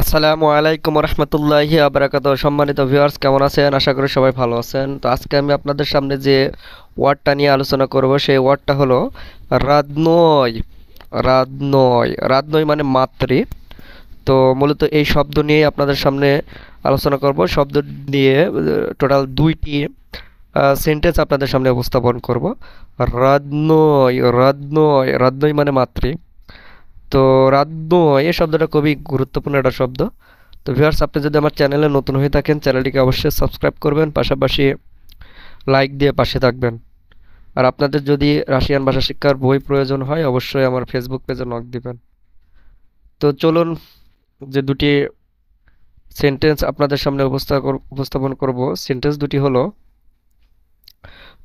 আসসালামু আলাইকুম রহমতুল্লাহি আবরাকাত। সম্মানিত ভিউয়ার্স, কেমন আছেন? আশা করি সবাই ভালো আছেন। তো আজকে আমি আপনাদের সামনে যে ওয়ার্ডটা নিয়ে আলোচনা করব সেই ওয়ার্ডটা হলো রাদনয়। রাদনয় মানে মাতৃ। তো মূলত এই শব্দ নিয়ে আপনাদের সামনে আলোচনা করব। শব্দ নিয়ে টোটাল দুইটি সেন্টেন্স আপনাদের সামনে উপস্থাপন করব। রাদনয় মানে মাতৃ। তো রাতনয় এই শব্দটা খুবই গুরুত্বপূর্ণ একটা শব্দ। তো ভিউয়ার্স, আপনি যদি আমার চ্যানেলে নতুন হয়ে থাকেন চ্যানেলটিকে অবশ্যই সাবস্ক্রাইব করবেন, পাশাপাশি লাইক দিয়ে পাশে থাকবেন। আর আপনাদের যদি রাশিয়ান ভাষা শিক্ষার বই প্রয়োজন হয় অবশ্যই আমার ফেসবুক পেজে নক দিবেন। তো চলুন, যে দুটি সেন্টেন্স আপনাদের সামনে উপস্থাপন করব, সেন্টেন্স দুটি হলো,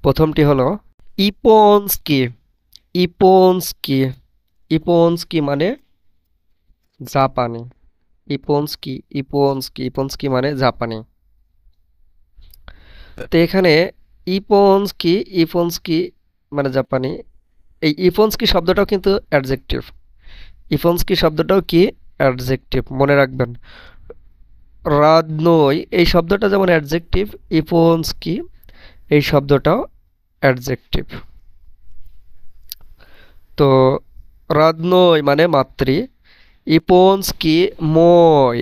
প্রথমটি হলো ইপনস্কি। ইপনস্কি ইপনস্কি মানে জাপানি। ইপনস্কি মানে জাপানি। তো এখানে ইপনস্কি ইপনস্কি মানে জাপানি। এই ইপনস্কি শব্দটাও কিন্তু অ্যাডজেক্টিভ। ইপনস্কি শব্দটাও কি? অ্যাডজেক্টিভ, মনে রাখবেন। রাদনই এই শব্দটা যেমন অ্যাডজেক্টিভ, ইপনস্কি এই শব্দটাও অ্যাডজেক্টিভ। তো রাদনই মানে মাতৃ। ইপনস্কি মই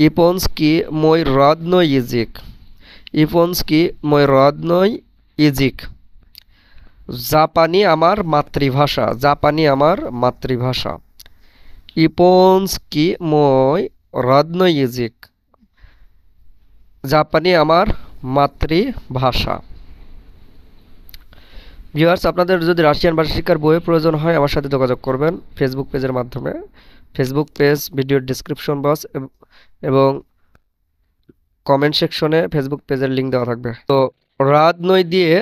ইপনস্কি মই রাদনই ইজিক। ইপনস্কি মই রাদনই ইজিক। জাপানি আমার মাতৃভাষা। জাপানি আমার মাতৃভাষা। ইপনস্কি মই রাদনই ইজিক। জাপানি আমার মাতৃভাষা। ভিউয়ার্স, আপনাদের যদি রাশিয়ান ভাষা শিক্ষার বইয়ের প্রয়োজন হয় আমার সাথে যোগাযোগ করবেন ফেসবুক পেজের মাধ্যমে। ফেসবুক পেজ ভিডিওর ডিসক্রিপশন বক্স এবং কমেন্ট সেকশনে ফেসবুক পেজের লিঙ্ক দেওয়া থাকবে। তো রাদনই দিয়ে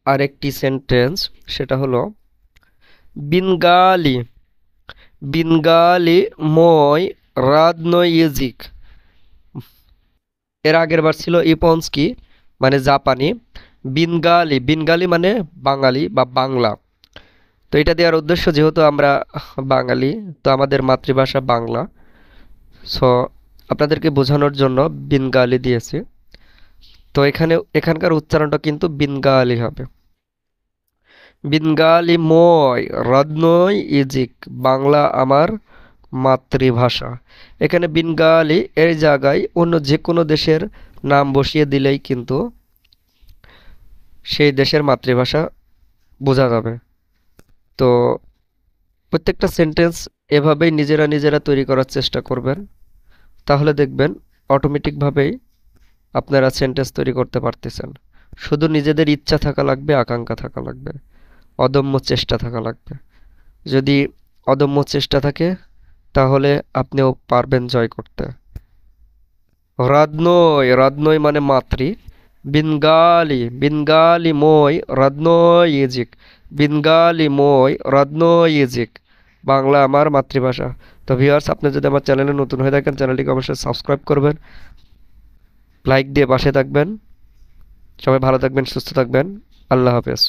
আরেকটি সেন্টেন্স, সেটা হলো বিনগালি। বিনগালি মই রাদনই ইজিক। এর আগের বার ছিল ইপনস্কি মানে জাপানি। বিনগালি মানে বাঙালি বা বাংলা। তো এটা দেওয়ার উদ্দেশ্য, যেহেতু আমরা বাঙালি তো আমাদের মাতৃভাষা বাংলা, সো আপনাদেরকে বোঝানোর জন্য বিনগালি দিয়েছি। তো এখানকার উচ্চারণটা কিন্তু বিনগালি হবে। বিনগালি মই রাদনই ইজিক। বাংলা আমার মাতৃভাষা। এখানে বিনগালি এর জায়গায় অন্য যে কোনো দেশের নাম বসিয়ে দিলেই কিন্তু সেই দেশের মাতৃভাষা বোঝা যাবে। তো প্রত্যেকটা সেন্টেন্স এভাবেই নিজেরা তৈরি করার চেষ্টা করবেন, তাহলে দেখবেন অটোমেটিকভাবেই আপনারা সেন্টেন্স তৈরি করতে পারতেছেন। শুধু নিজেদের ইচ্ছা থাকা লাগবে, আকাঙ্ক্ষা থাকা লাগবে, অদম্য চেষ্টা থাকা লাগবে। যদি অদম্য চেষ্টা থাকে তাহলে আপনিও পারবেন জয় করতে। রাদনই মানে মাতৃ। বিনগালি মই রাদনই ইজিক। বিনগালি মই রাদনই ইজিক। বাংলা আমার মাতৃভাষা। তো ভিউয়ার্স, আপনি যদি আমার চ্যানেলে নতুন হয়ে থাকেন চ্যানেলটিকে অবশ্যই সাবস্ক্রাইব করবেন, লাইক দিয়ে পাশে থাকবেন। সবাই ভালো থাকবেন, সুস্থ থাকবেন। আল্লাহ হাফেজ।